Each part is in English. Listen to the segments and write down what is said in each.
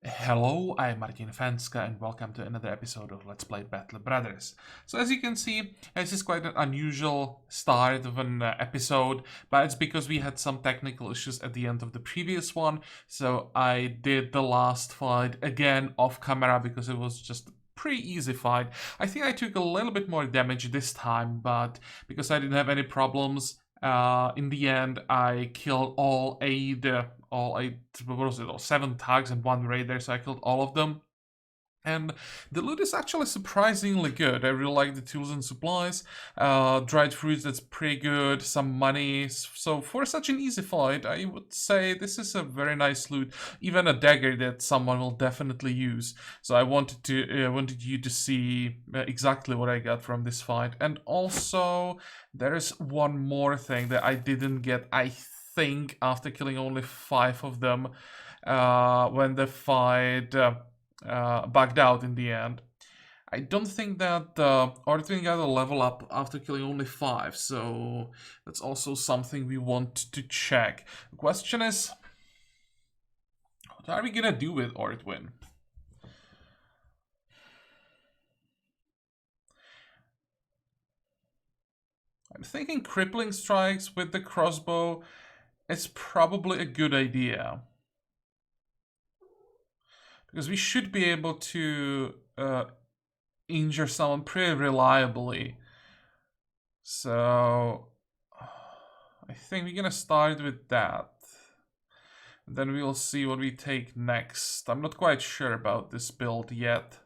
Hello, I'm Martin Fencka and welcome to another episode of Let's Play Battle Brothers. So as you can see, this is quite an unusual start of an episode, but it's because we had some technical issues at the end of the previous one, so I did the last fight again off camera because it was just a pretty easy fight. I think I took a little bit more damage this time, but because I didn't have any problems, in the end, I killed all eight, what was it, 7 tags and 1 raider, so I killed all of them. And the loot is actually surprisingly good. I really like the tools and supplies. Dried fruits, that's pretty good. Some money. So for such an easy fight, I would say this is a very nice loot. Even a dagger that someone will definitely use. So I wanted you to see exactly what I got from this fight. And also, there is one more thing that I didn't get, I think, after killing only 5 of them. When the fight... backed out in the end. I don't think that Ortwin got a level up after killing only 5, so that's also something we want to check. The question is, what are we gonna do with Ortwin? I'm thinking crippling strikes with the crossbow is probably a good idea. Because we should be able to injure someone pretty reliably. So I think we're gonna start with that. Then we'll see what we take next. I'm not quite sure about this build yet.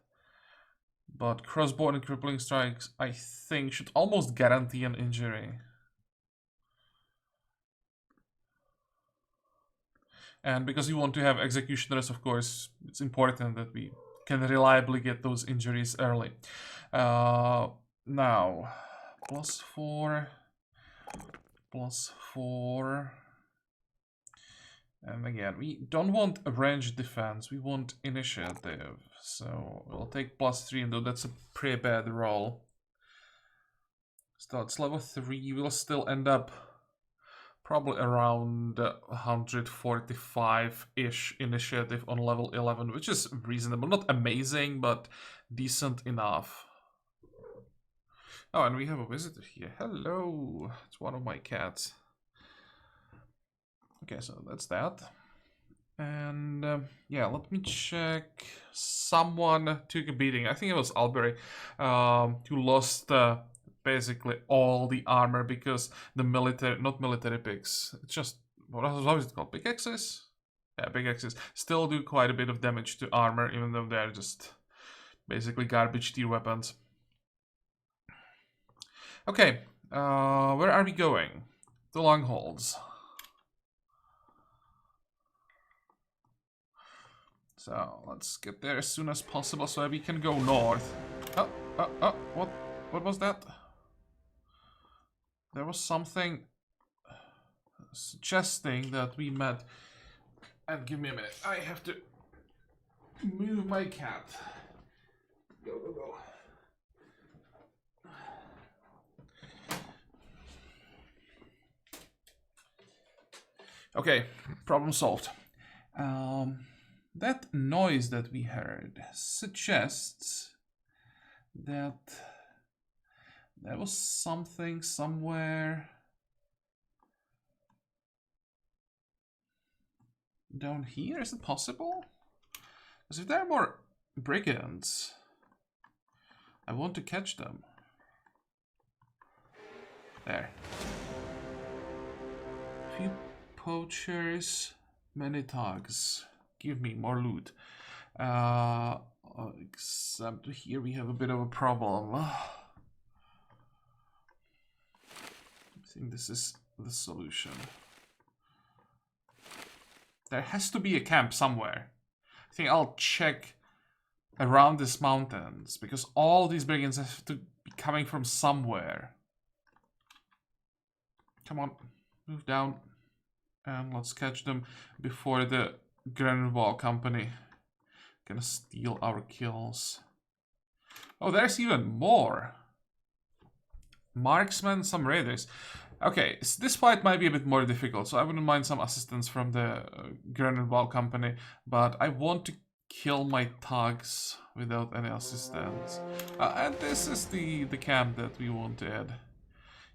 But crossbow and crippling strikes, I think, should almost guarantee an injury. And because we want to have executioners, of course, it's important that we can reliably get those injuries early. Now, +4, +4. And again, we don't want a ranged defense, we want initiative. So we'll take +3, and though that's a pretty bad roll. So it's level 3, we'll still end up probably around 145-ish initiative on level 11, which is reasonable. Not amazing, but decent enough. Oh, and we have a visitor here. Hello. It's one of my cats. Okay, so that's that. And yeah, let me check. Someone took a beating. I think it was Albury, who lost basically all the armor because the not military picks. It's just, how is it called? Pickaxes? Yeah, pickaxes still do quite a bit of damage to armor, even though they're just basically garbage tier weapons. Okay, where are we going? The Longholds. So let's get there as soon as possible so we can go north. What was that? There was something suggesting that we met. And give me a minute. I have to move my cat. Go, go, go. Okay, problem solved. That noise that we heard suggests that there was something somewhere down here. Is it possible? Because if there are more brigands, I want to catch them. There. A few poachers, many thugs. Give me more loot. Except here we have a bit of a problem. I think this is the solution. There has to be a camp somewhere. I think I'll check around these mountains, because all these brigands have to be coming from somewhere. Come on, move down. And let's catch them before the Granite Wall Company gonna steal our kills. Oh, there's even more. Marksmen, some raiders. Okay, so this fight might be a bit more difficult, so I wouldn't mind some assistance from the Granite Wall Company, but I want to kill my thugs without any assistance. And this is the camp that we wanted.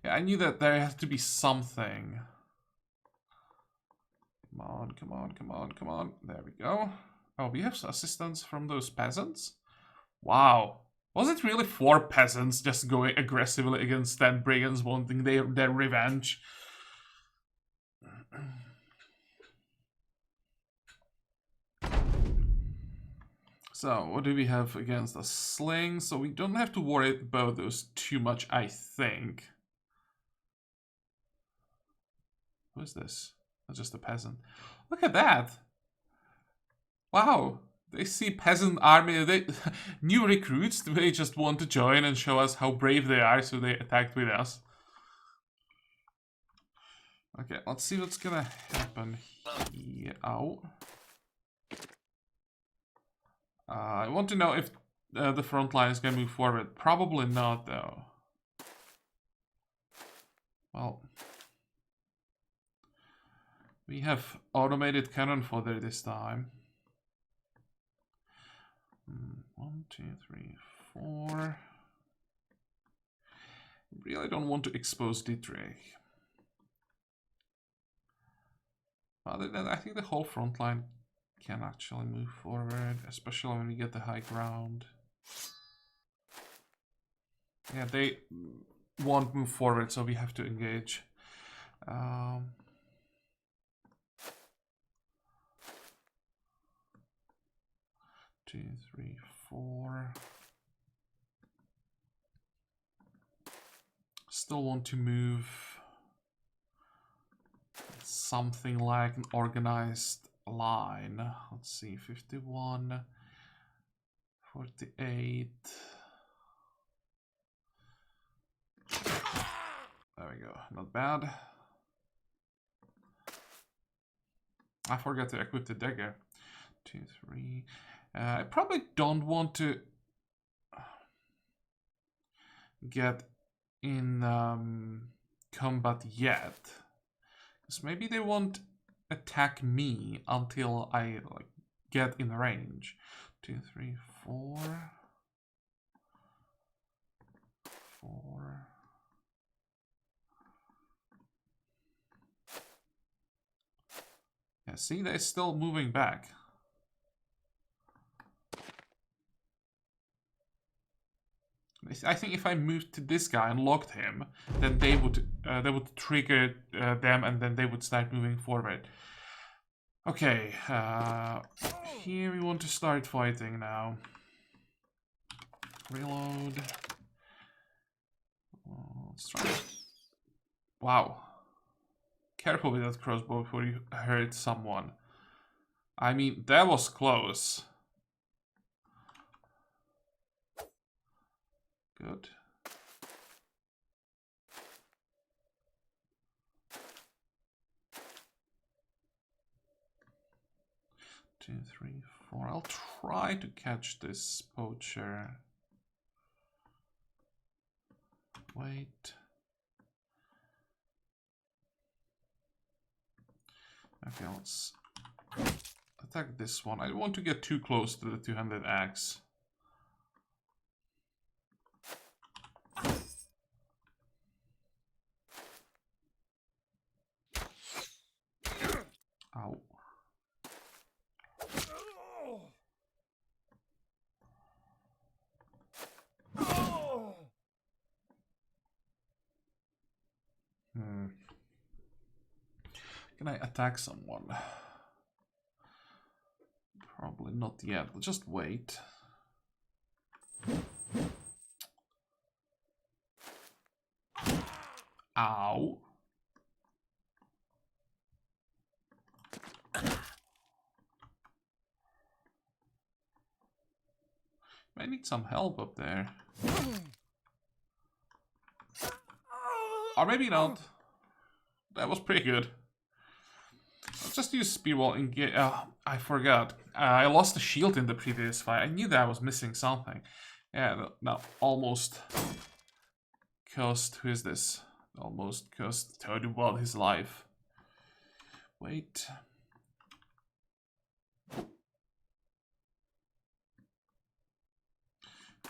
Yeah, I knew that there had to be something. Come on, come on, come on, come on. There we go. Oh, we have assistance from those peasants? Wow. Was it really 4 peasants just going aggressively against 10 brigands wanting their revenge? So, what do we have against a sling? So we don't have to worry about those too much, I think. Who is this? That's just a peasant. Look at that! Wow! They see peasant army, they new recruits, they just want to join and show us how brave they are, so they attacked with us. Okay, let's see what's gonna happen here. Ow. I want to know if the front line is gonna move forward. Probably not, though. Well, we have automated cannon fodder this time. 1, 2, 3, 4. Really don't want to expose Dietrich. Other than that, I think the whole front line can actually move forward, especially when we get the high ground. Yeah, they won't move forward, so we have to engage. 2, 3, 4. Still want to move something like an organized line. Let's see, 51, 48. There we go, not bad. I forgot to equip the dagger. 2, 3. I probably don't want to get in combat yet, because maybe they won't attack me until I like get in range. 2, 3, 4. 4. Yeah, see, they're still moving back. I think if I moved to this guy and locked him, then they would trigger them, and then they would start moving forward. Okay, here we want to start fighting now. Reload. Let's try. Wow. Careful with that crossbow before you hurt someone. I mean, that was close. Good. Two, 3, 4. I'll try to catch this poacher. Wait. Okay, let's attack this one. I don't want to get too close to the two-handed axe. Ow. Can I attack someone? Probably not yet. We'll just wait. Ow. I need some help up there. Or maybe not. That was pretty good. Let's just use speedball and get... I forgot. I lost the shield in the previous fight. I knew that I was missing something. Yeah, no, almost cost... Who is this? Almost cost Toadwall his life. Wait.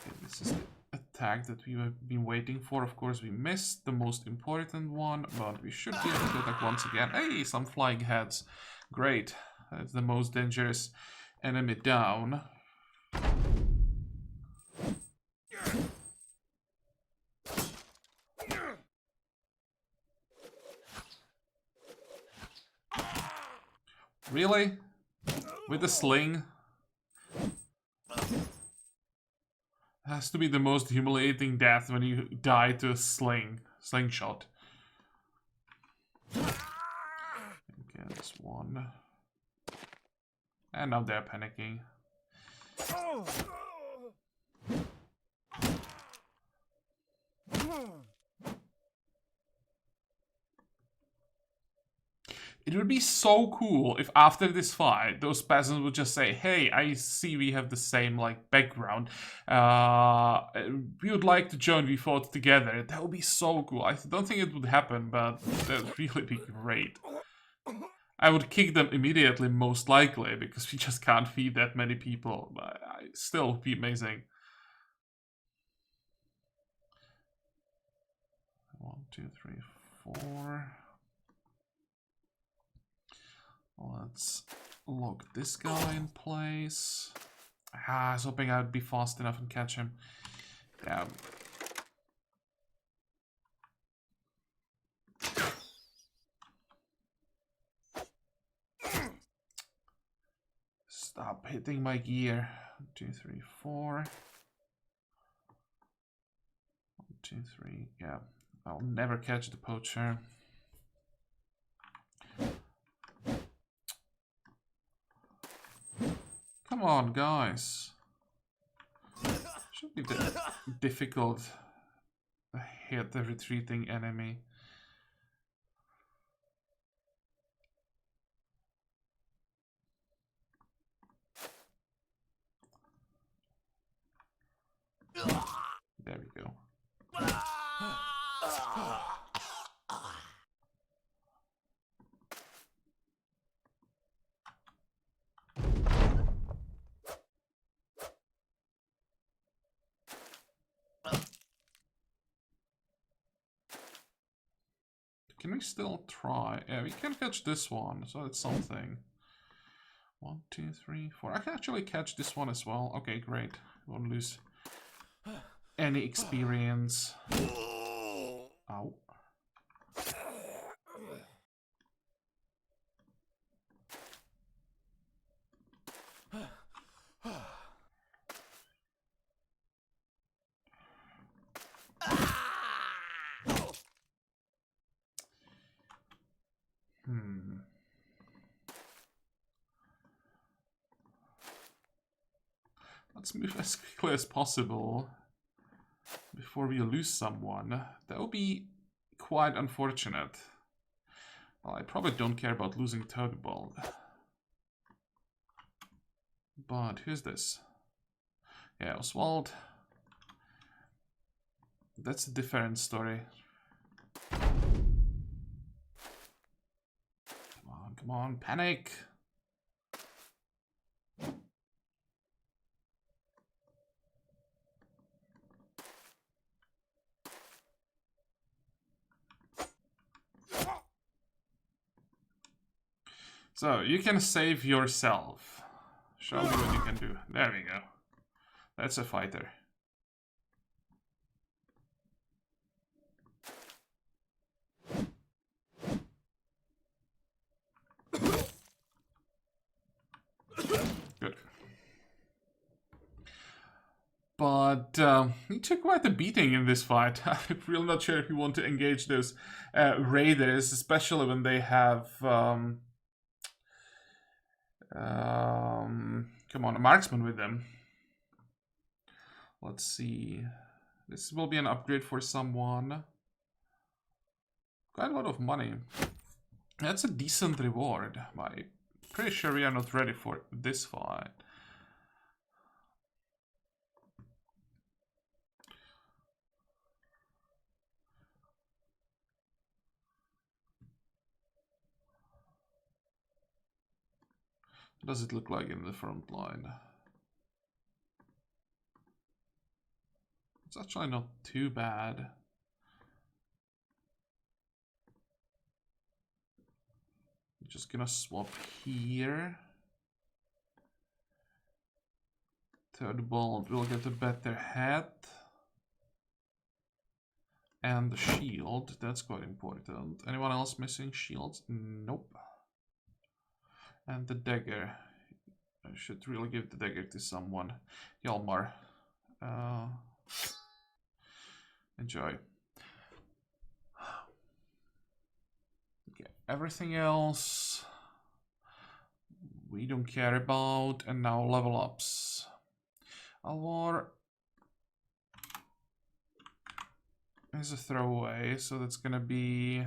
Okay, this is the attack that we have been waiting for. Of course, we missed the most important one, but we should be able to attack once again. Hey, some flying heads. Great. That's the most dangerous enemy down. Really? With a sling? Has to be the most humiliating death when you die to a slingshot. Okay, that's one. And now they're panicking. It would be so cool if after this fight, those peasants would just say, hey, I see we have the same, like, background. We would like to join, we fought together. That would be so cool. I don't think it would happen, but that would really be great. I would kick them immediately, most likely, because we just can't feed that many people. But it still would be amazing. 1, 2, 3, 4... Let's lock this guy in place. I was hoping I'd be fast enough and catch him. Damn. Stop hitting my gear. 1, 2, 3, 4. 1, 2, 3. Yeah, I'll never catch the poacher. Come on, guys. Should be difficult to hit the retreating enemy. There we go. Can we still try? Yeah, we can catch this one, so that's something. 1, 2, 3, 4. I can actually catch this one as well. Okay, great. Won't lose any experience. Ow. Let's move as quickly as possible before we lose someone. That would be quite unfortunate. Well, I probably don't care about losing Tugbold. But who's this? Yeah, Oswald. That's a different story. Come on, panic! So, you can save yourself. Show me what you can do. There we go. That's a fighter. Good. But he took quite a beating in this fight. I'm really not sure if you want to engage those raiders, especially when they have... come on, a marksman with them. Let's see. This will be an upgrade for someone. Quite a lot of money. That's a decent reward. I'm pretty sure we are not ready for this fight. What does it look like in the front line? It's actually not too bad. I'm just gonna swap here. Third bolt will get a better head. And the shield, that's quite important. Anyone else missing shields? Nope. And the dagger. I should really give the dagger to someone. Hjalmar. Enjoy. Okay, everything else we don't care about. And now level ups. Alvar is a throwaway, so that's gonna be...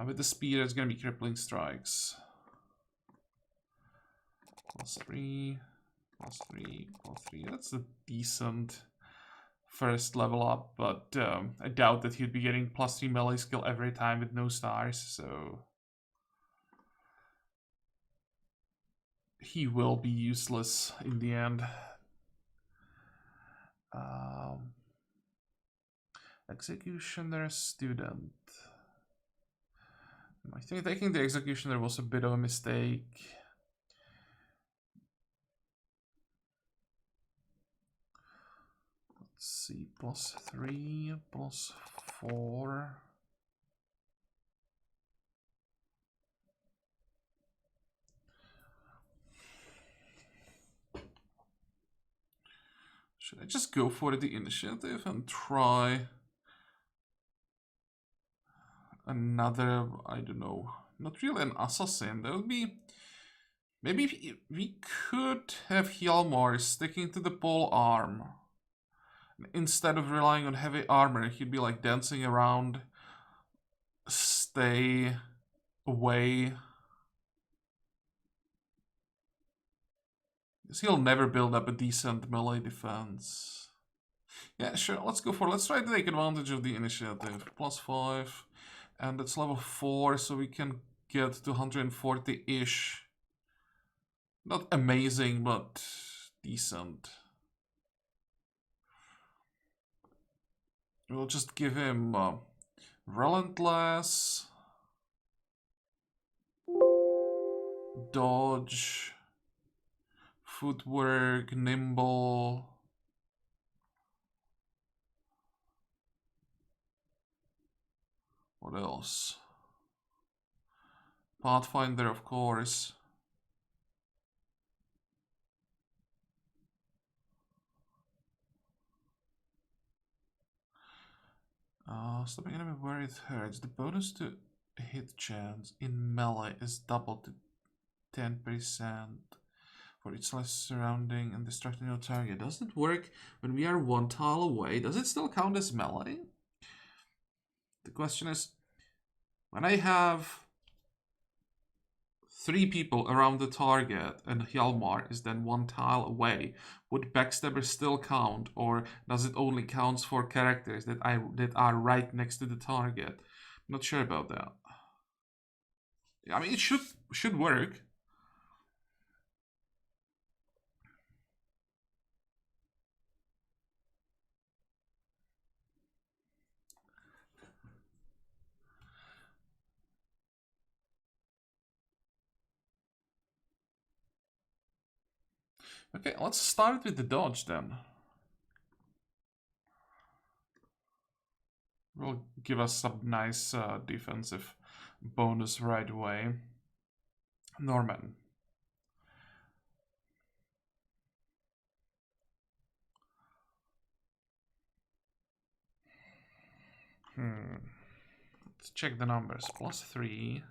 with the speed, it's gonna be crippling strikes. +3, +3, +3. That's a decent first level up, but I doubt that he'd be getting +3 melee skill every time with no stars, so he will be useless in the end. Executioner student. I think taking the executioner was a bit of a mistake. Let's see, +3, +4. Should I just go for the initiative and try another, I don't know, not really an assassin. That would be... Maybe we could have Hjalmar sticking to the pole arm. Instead of relying on heavy armor, he'd be like dancing around, stay away. Because he'll never build up a decent melee defense. Yeah, sure, let's go for it. Let's try to take advantage of the initiative. +5. And it's level 4, so we can get to 140-ish. Not amazing, but decent. We'll just give him Relentless, Dodge, Footwork, Nimble. What else? Pathfinder, of course. Stopping enemy where it hurts. The bonus to hit chance in melee is doubled to 10% for each less surrounding and distracting your target. Does it work when we are 1 tile away? Does it still count as melee? The question is, when I have 3 people around the target and Hjalmar is then 1 tile away, would Backstabber still count, or does it only count for characters that are right next to the target? Not sure about that. I mean, it should work. Okay, let's start with the dodge then. Will give us some nice defensive bonus right away. Norman. Let's check the numbers. +3,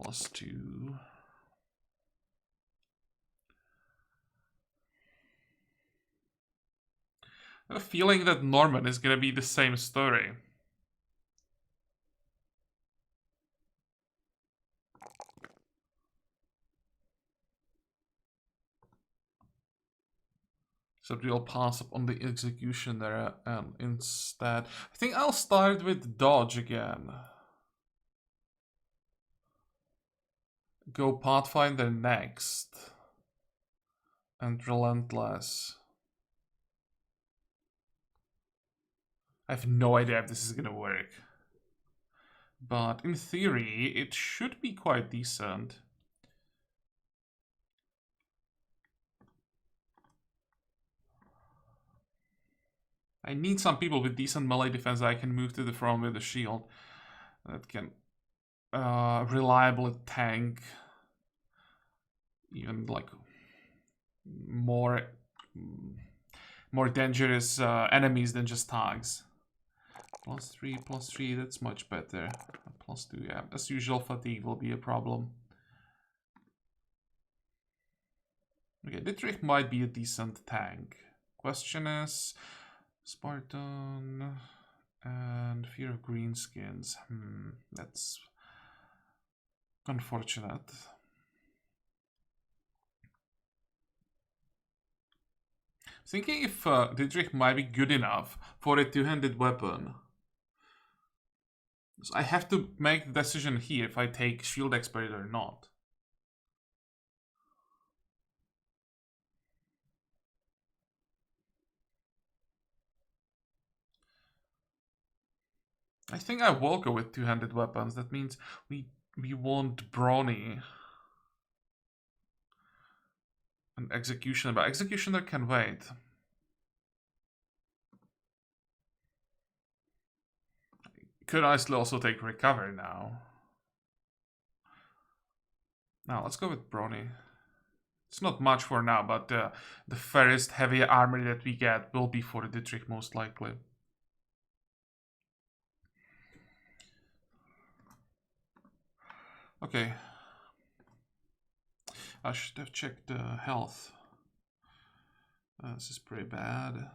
+2. I have a feeling that Norman is gonna be the same story. So we'll pass up on the executioner and instead... I think I'll start with dodge again. Go Pathfinder next. and relentless. I have no idea if this is gonna work. But in theory, it should be quite decent. I need some people with decent melee defense that I can move to the front with a shield. That can reliably tank even like more dangerous enemies than just tags. +3, that's much better. +2, yeah. As usual, fatigue will be a problem. Okay, Dietrich might be a decent tank. Question is, Spartan and Fear of Greenskins. That's unfortunate. Thinking if Dietrich might be good enough for a two-handed weapon. So I have to make the decision here if I take Shield Expert or not. I think I will go with two-handed weapons. That means we want Brawny and Executioner, but Executioner can wait. Could I still also take Recover now? Now let's go with Brawny. It's not much for now, but the first heavy armor that we get will be for Dietrich most likely. Okay. I should have checked the health. This is pretty bad.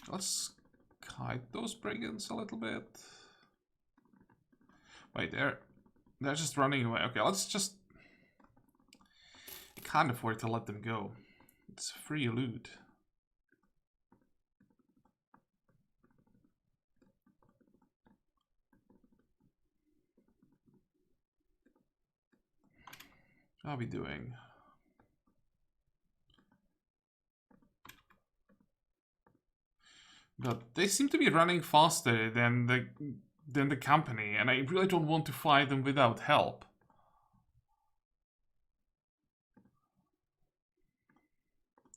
Let's hide those brigands a little bit. Wait, they're just running away. Okay, let's just... I can't afford to let them go. It's free loot. How are we doing? But they seem to be running faster than the company, and I really don't want to fight them without help.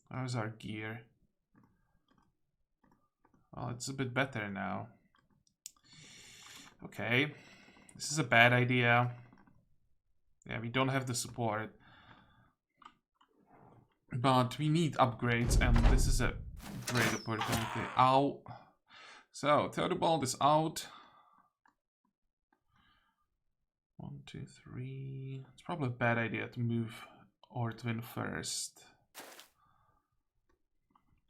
How's our gear? Well, it's a bit better now. Okay, this is a bad idea. Yeah, we don't have the support. But we need upgrades, and this is a great opportunity. Ow. So, Theodobald is out. 1, 2, 3. It's probably a bad idea to move Ortwin first.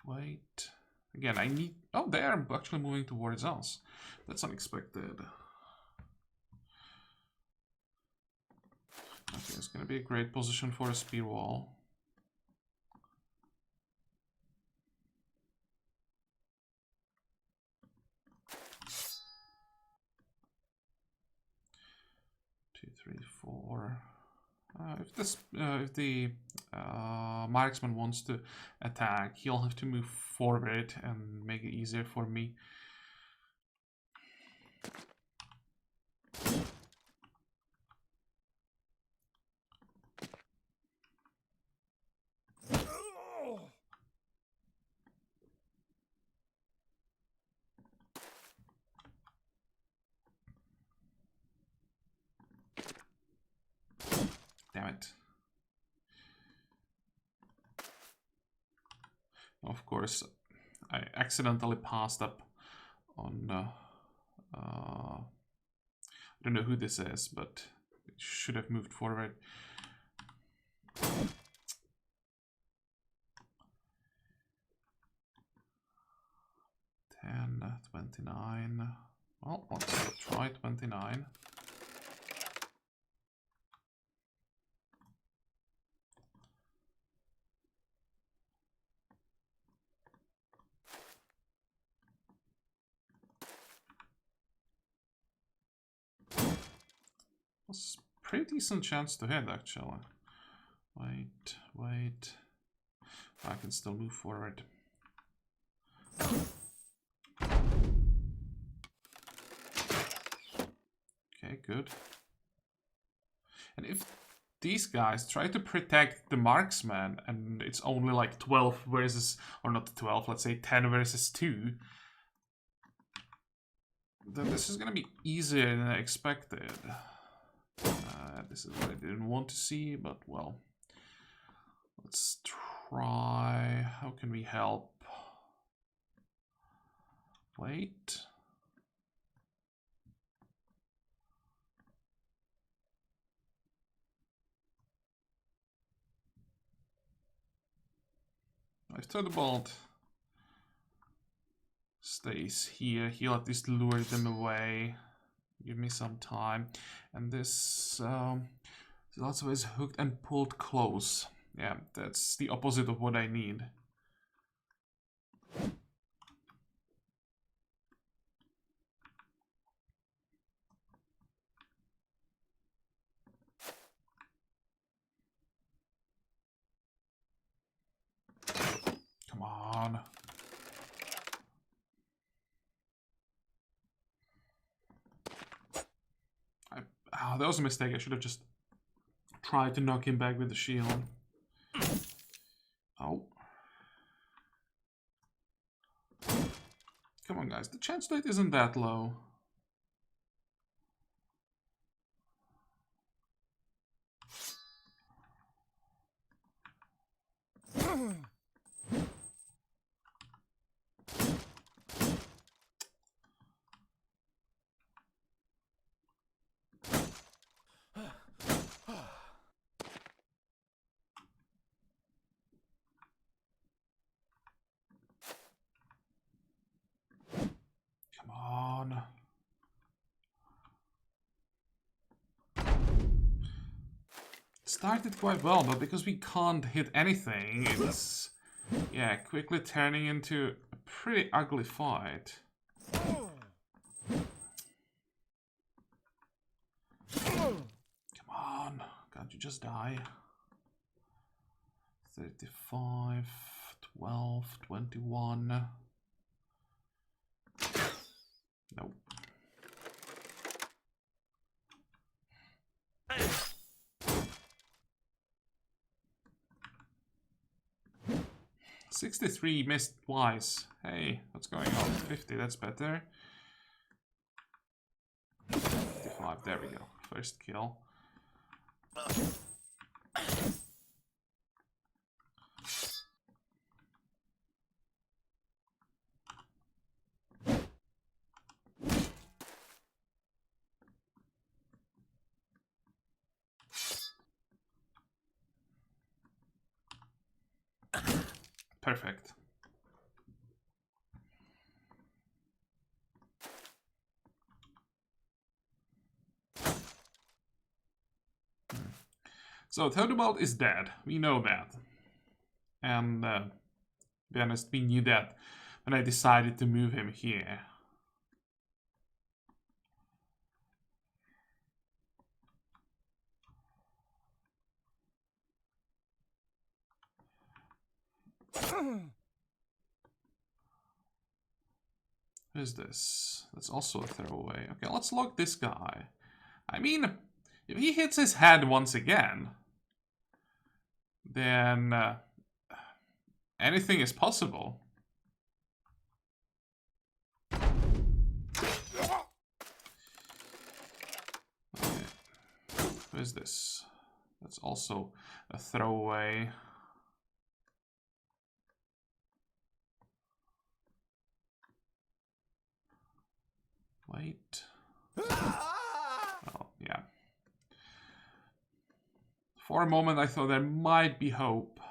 Wait. Again, I need... Oh, they are actually moving towards us. That's unexpected. Okay, it's going to be a great position for a spear wall. Two, three, four. If the marksman wants to attack, he'll have to move forward and make it easier for me. Damn it. Of course, I accidentally passed up on... I don't know who this is, but it should have moved forward. 10, 29. Well, let's try 29. Was pretty decent chance to hit, actually. Wait, wait. I can still move forward. Okay, good. And if these guys try to protect the marksman and it's only like 12 versus, or not 12, let's say 10 versus 2, then this is gonna be easier than I expected. This is what I didn't want to see, but well. Let's try. How can we help? Wait. If Thunderbolt stays here, he'll at least lure them away. Give me some time. And this also is hooked and pulled close. Yeah, that's the opposite of what I need. Come on. Oh, that was a mistake. I should have just tried to knock him back with the shield. Oh. Come on, guys. The chance rate isn't that low. Come on. It started quite well, but because we can't hit anything, it's, yeah, quickly turning into a pretty ugly fight. Come on, can't you just die? 35, 12, 21. Nope. $63 missed twice. Hey, what's going on? 50, that's better. 55, there we go. First kill. Perfect. So Theodobald is dead. We know that. And to be honest, we knew that when I decided to move him here. What is this? That's also a throwaway. Okay, let's lock this guy. I mean, if he hits his head once again, then anything is possible. Okay. What is this? That's also a throwaway. Wait. Oh, yeah. For a moment, I thought there might be hope.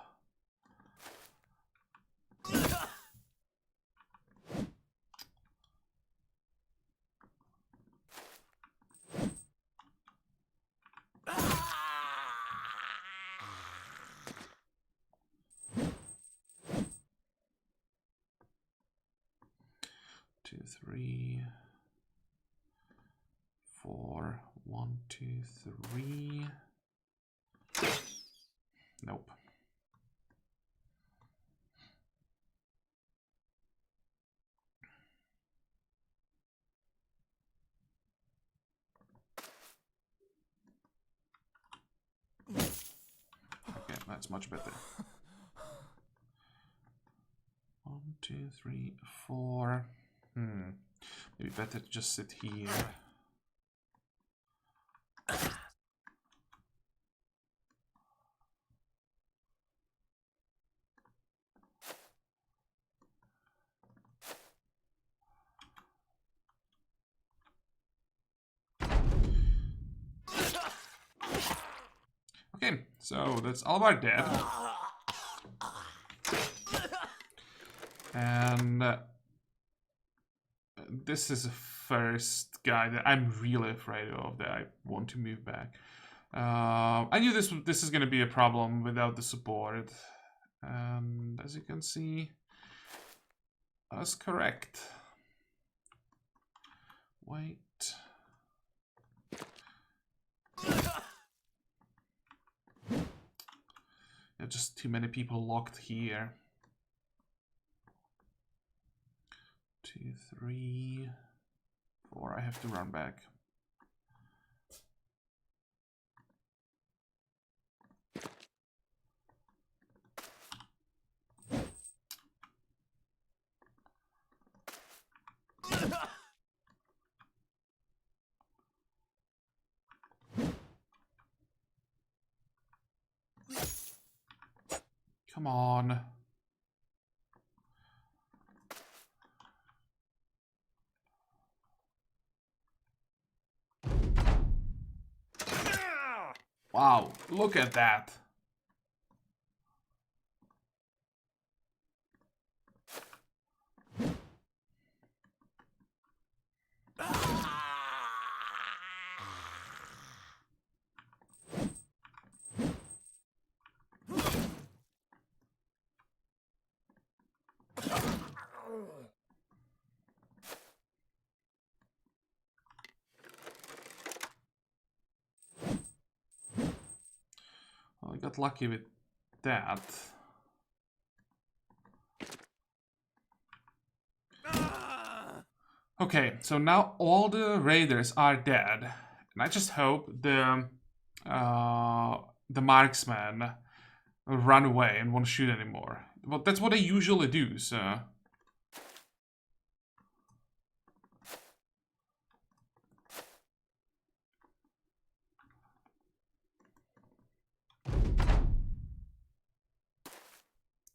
Two, 3, 4, 1, 2, 3. Nope. Okay, that's much better. 1, 2, 3, 4. Maybe better to just sit here. Okay, so that's all about dead. And this is the first guy that I'm really afraid of that I want to move back. I knew this is gonna be a problem without the support. And as you can see, that's correct. Wait. Yeah, just too many people locked here. 2, 3, 4. I have to run back. Come on. Wow, look at that. Well, I got lucky with that. Okay, so now all the raiders are dead, and I just hope the marksman will run away and won't shoot anymore. Well, that's what I usually do. So.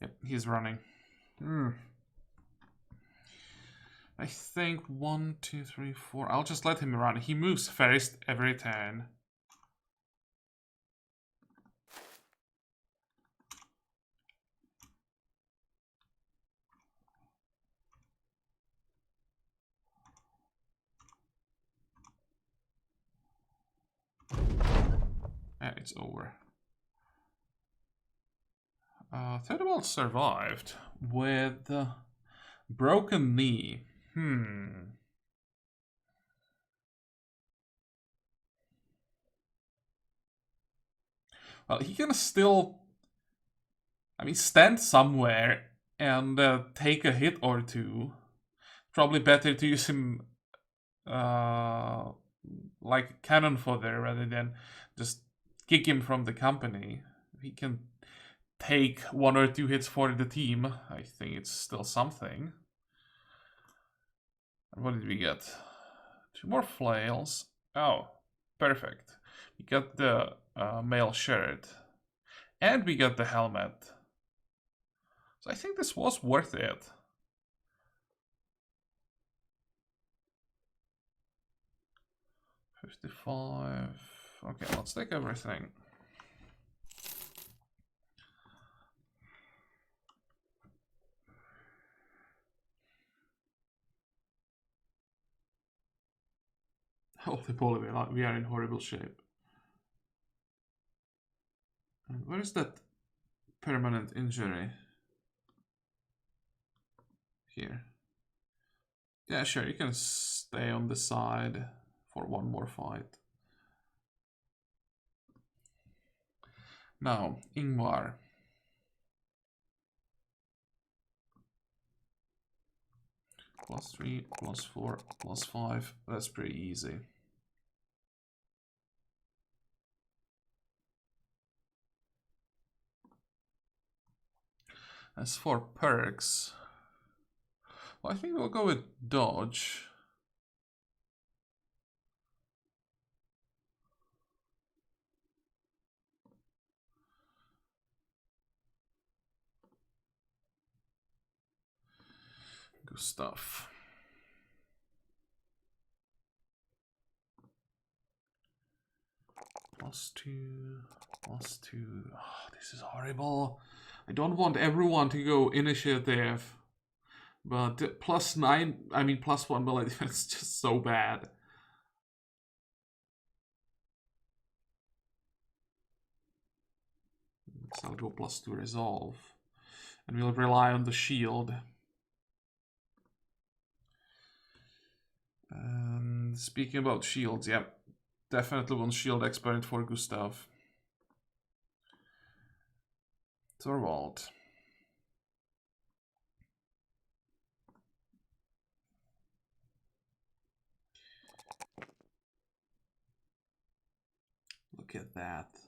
Yep, he's running. I think 1, 2, 3, 4. I'll just let him run. He moves first every turn. Yeah, it's over. Third survived with broken knee. Well, he can still, I mean, stand somewhere and take a hit or two. Probably better to use him like cannon fodder rather than just kick him from the company. He can take 1 or 2 hits for the team. I think it's still something. What did we get? 2 more flails. Oh, perfect. We got the mail shirt. And we got the helmet. So I think this was worth it. $55. Okay, let's take everything. Holy moly, we are in horrible shape. And where is that permanent injury? Here. Yeah, sure, you can stay on the side for 1 more fight. Now, Ingvar. +3, +4, +5. That's pretty easy. As for perks, well, I think we'll go with dodge. Gustav. +2, +2. Oh, this is horrible. I don't want everyone to go initiative. But +9, I mean +1 melee defense is just so bad. So I'll go +2 resolve. And we'll rely on the shield. And speaking about shields, yeah, definitely one shield expert for Gustav. Thorvald. Look at that.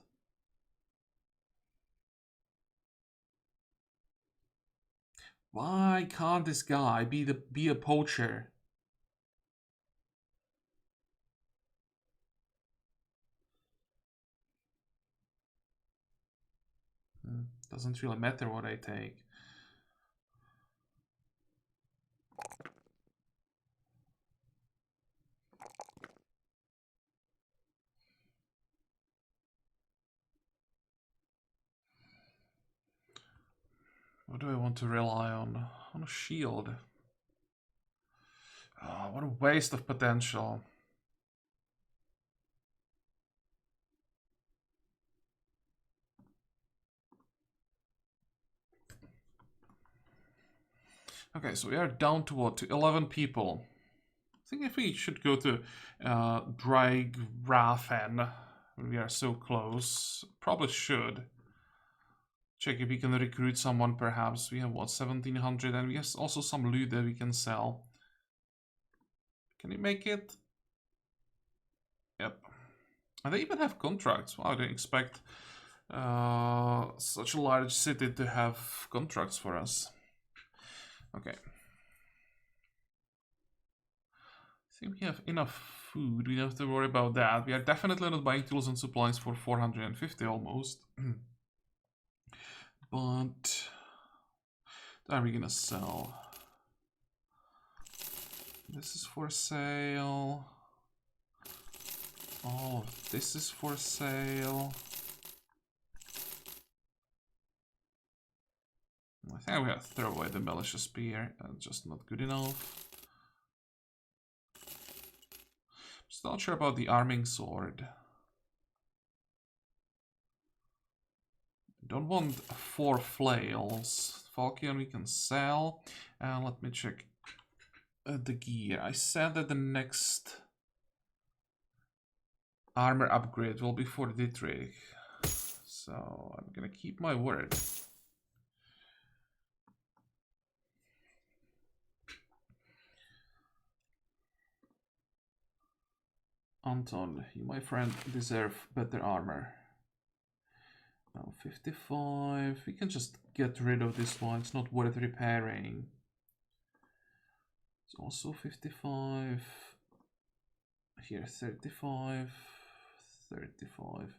Why can't this guy be a poacher? Doesn't really matter what I take. What do I want to rely on? On a shield. Oh, what a waste of potential. Okay, so we are down to what? To 11 people. I think if we should go to Drag Rafen, we are so close. Probably should. Check if we can recruit someone perhaps. We have what, 1700, and we have also some loot that we can sell. Can you make it? Yep. And they even have contracts. Wow, I didn't expect such a large city to have contracts for us. Okay. I think we have enough food. We don't have to worry about that. We are definitely not buying tools and supplies for 450 almost. But what are we gonna sell? This is for sale. All of this is for sale. I think I'm gonna throw away the militia spear. That's just not good enough. Still not sure about the arming sword. Don't want 4 flails. Falchion we can sell. And let me check the gear. I said that the next armor upgrade will be for Dietrich. So I'm gonna keep my word. Anton, you, my friend, deserve better armor. Now 55. We can just get rid of this one. It's not worth repairing. It's also 55. Here 35. 35.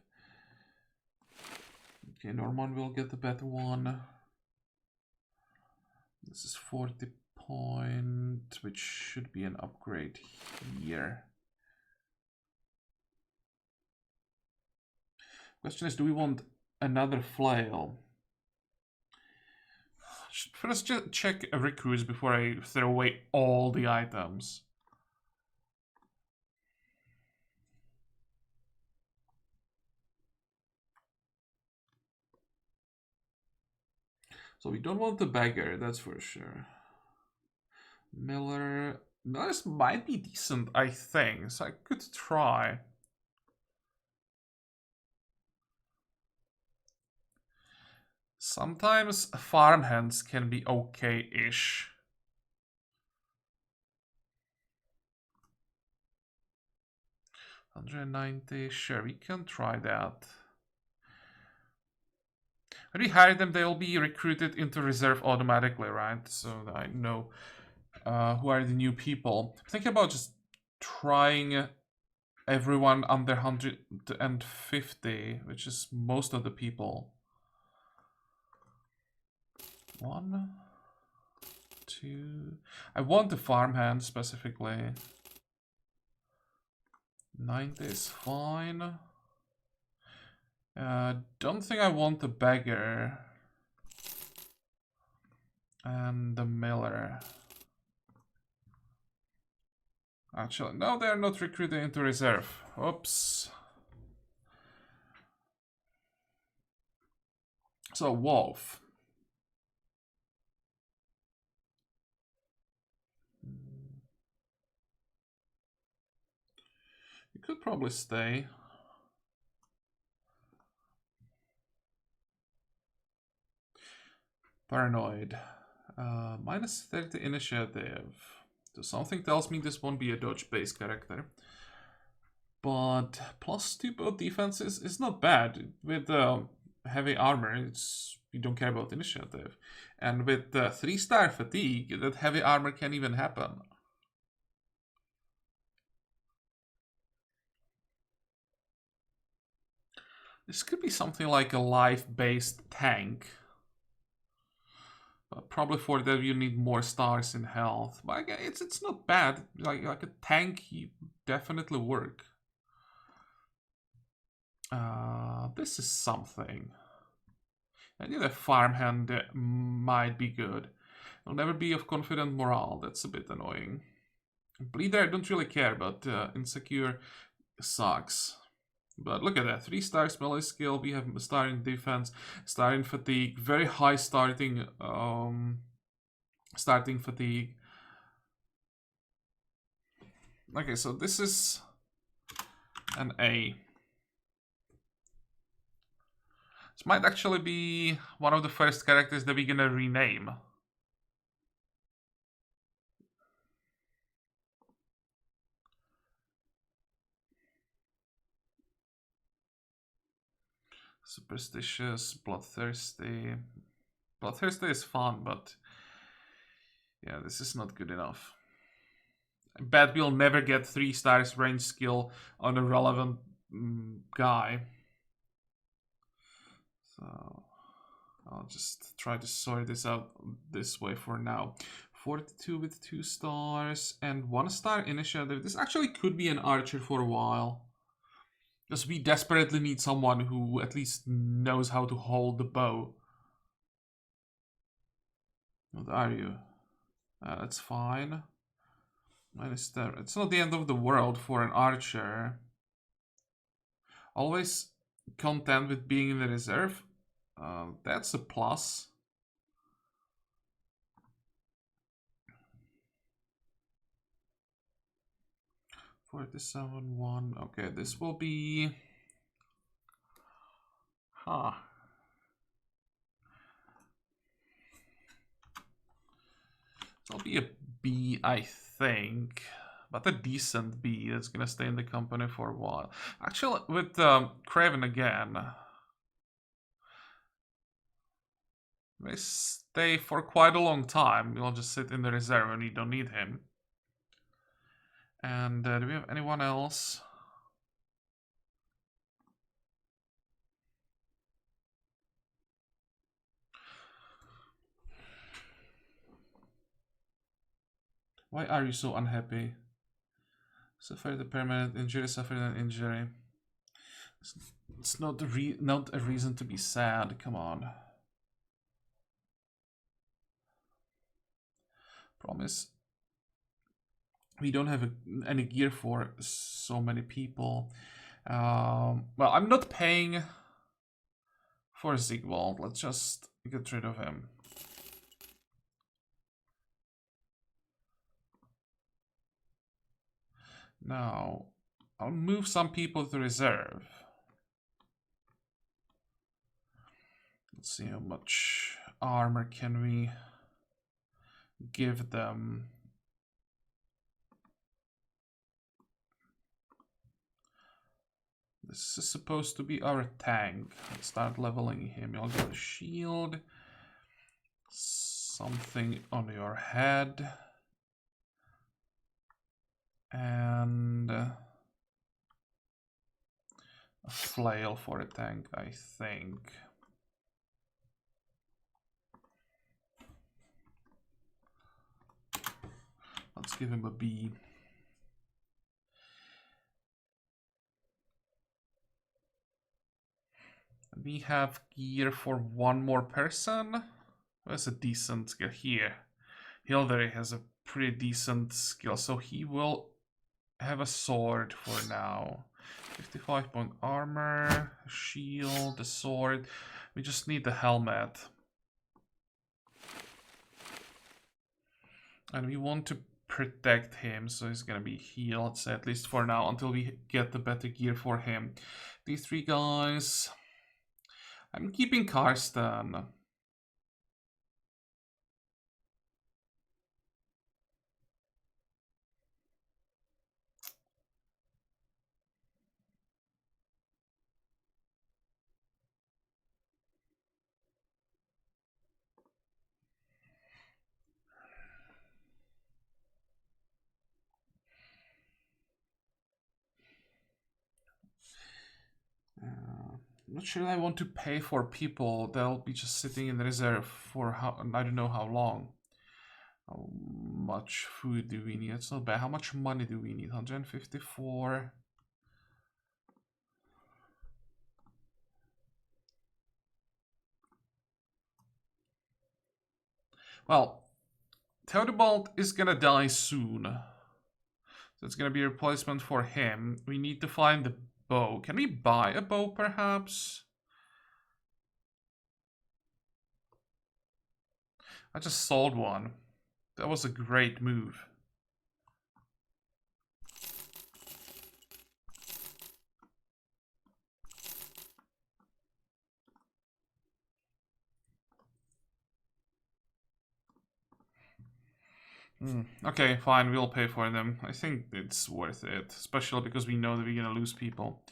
Okay, Norman will get a better one. This is 40 point, which should be an upgrade here. Question is, do we want another flail? First, just check recruits before I throw away all the items. So we don't want the beggar, that's for sure. Miller. This might be decent, I think, so I could try. Sometimes farmhands can be okay-ish. $190, sure, we can try that. When we hire them, they'll be recruited into reserve automatically, right? So that I know who are the new people. Think about just trying everyone under 150, which is most of the people. 1, 2. I want the farmhand specifically. 90 is fine. Don't think I want the beggar. And the miller. Actually, no, they're not recruiting into reserve. Oops. So, wolf. You could probably stay. Paranoid. Minus 30 initiative. So something tells me this won't be a dodge-based character. But plus 2 both defenses is not bad. With heavy armor, you don't care about initiative. And with 3-star fatigue, that heavy armor can even happen. This could be something like a life-based tank. But probably for that you need more stars in health. But again, it's not bad. Like a tank, you definitely work. This is something. I think a farmhand might be good. It'll never be of confident morale. That's a bit annoying. Bleeder, I don't really care, but insecure sucks. But look at that, 3 stars melee skill, we have star in defense, star in fatigue, very high starting fatigue. Okay, so this is an A. This might actually be one of the first characters that we're gonna rename. Superstitious, bloodthirsty. Bloodthirsty is fun, but yeah, this is not good enough. I bet we'll never get 3 stars range skill on a relevant guy. So I'll just try to sort this out this way for now. 42 with 2 stars and 1-star initiative. This actually could be an archer for a while. Because we desperately need someone who at least knows how to hold the bow. What are you? That's fine. -10. It's not the end of the world for an archer. Always content with being in the reserve. That's a plus. $47.1. Okay, this will be. Huh. It'll be a B, I think. But a decent B that's gonna stay in the company for a while. Actually, with Craven again. They stay for quite a long time. We'll just sit in the reserve and we don't need him. And do we have anyone else? Why are you so unhappy? Suffered a permanent injury, suffered an injury. It's not a reason to be sad, come on. Promise. We don't have any gear for so many people. Well, I'm not paying for Zigwald. Let's just get rid of him. Now, I'll move some people to reserve. Let's see how much armor can we give them. This is supposed to be our tank. Let's start leveling him. You'll get a shield. Something on your head. And a flail for a tank, I think. Let's give him a B. We have gear for one more person. There's a decent skill here. Hildery has a pretty decent skill, so he will have a sword for now. 55 point armor, a shield, a sword. We just need the helmet. And we want to protect him, so he's gonna be healed, so at least for now, until we get the better gear for him. These three guys. I'm keeping Karsten. Not sure I want to pay for people. They'll be just sitting in reserve for I don't know how long. How much food do we need? It's not bad. How much money do we need? 154. Well, Theodobald is gonna die soon. So it's gonna be a replacement for him. We need to find the bow. Can we buy a bow, perhaps? I just sold one. That was a great move. Okay, fine, we'll pay for them. I think it's worth it, especially because we know that we're gonna lose people.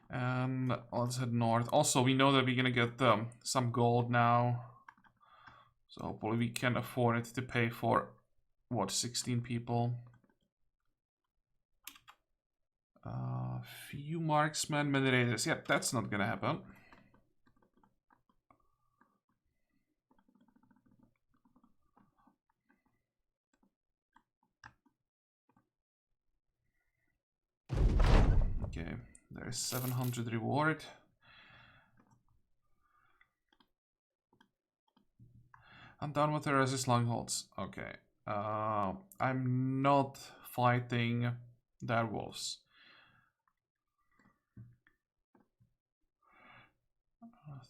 And let's head north. Also, we know that we're gonna get some gold now. So hopefully we can afford it to pay for, what, 16 people? Few marksmen, many raiders. Yeah, that's not gonna happen. Okay, there's 700 reward. I'm done with the resist longholds. Okay. I'm not fighting werewolves.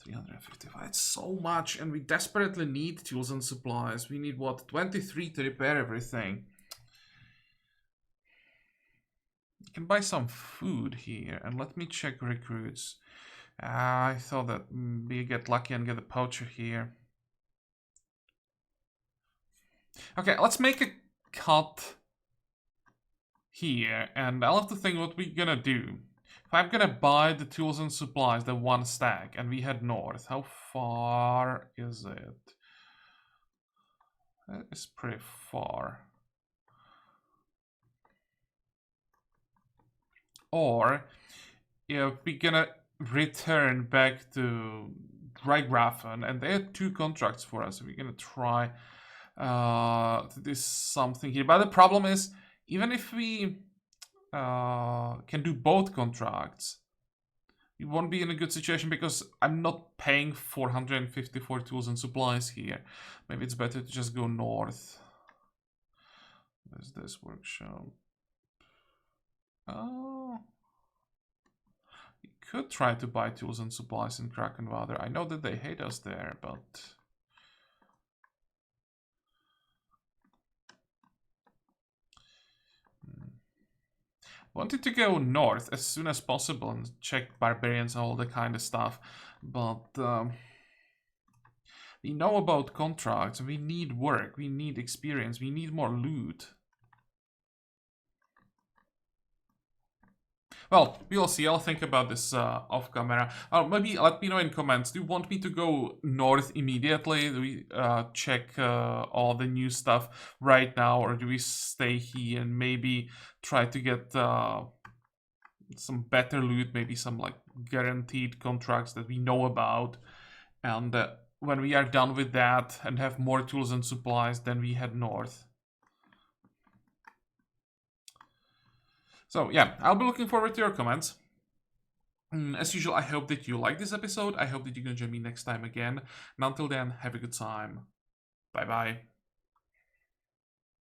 355. It's so much, and we desperately need tools and supplies. We need, what, 23 to repair everything. You can buy some food here, and let me check recruits. I thought that we get lucky and get a poacher here. Okay, let's make a cut here, and I'll have to think what we're gonna do. If I'm gonna buy the tools and supplies, the one stack, and we head north, how far is it? It's pretty far. Or if we're gonna return back to Drygrafen, and they had 2 contracts for us, we're gonna try to do something here. But the problem is, even if we can do both contracts, we won't be in a good situation because I'm not paying 454 tools and supplies here. Maybe it's better to just go north. There's this workshop. Oh, you could try to buy tools and supplies in Krakenwader. I know that they hate us there, but wanted to go north as soon as possible and check barbarians and all that kind of stuff, but We know about contracts. We need work. We need experience. We need more loot. Well, we'll see. I'll think about this off camera. Maybe let me know in comments. Do you want me to go north immediately? Do we check all the new stuff right now? Or do we stay here and maybe try to get some better loot? Maybe some like guaranteed contracts that we know about. And when we are done with that and have more tools and supplies, then we head north. So yeah, I'll be looking forward to your comments. As usual, I hope that you like this episode. I hope that you're gonna join me next time again. And until then, have a good time. Bye bye.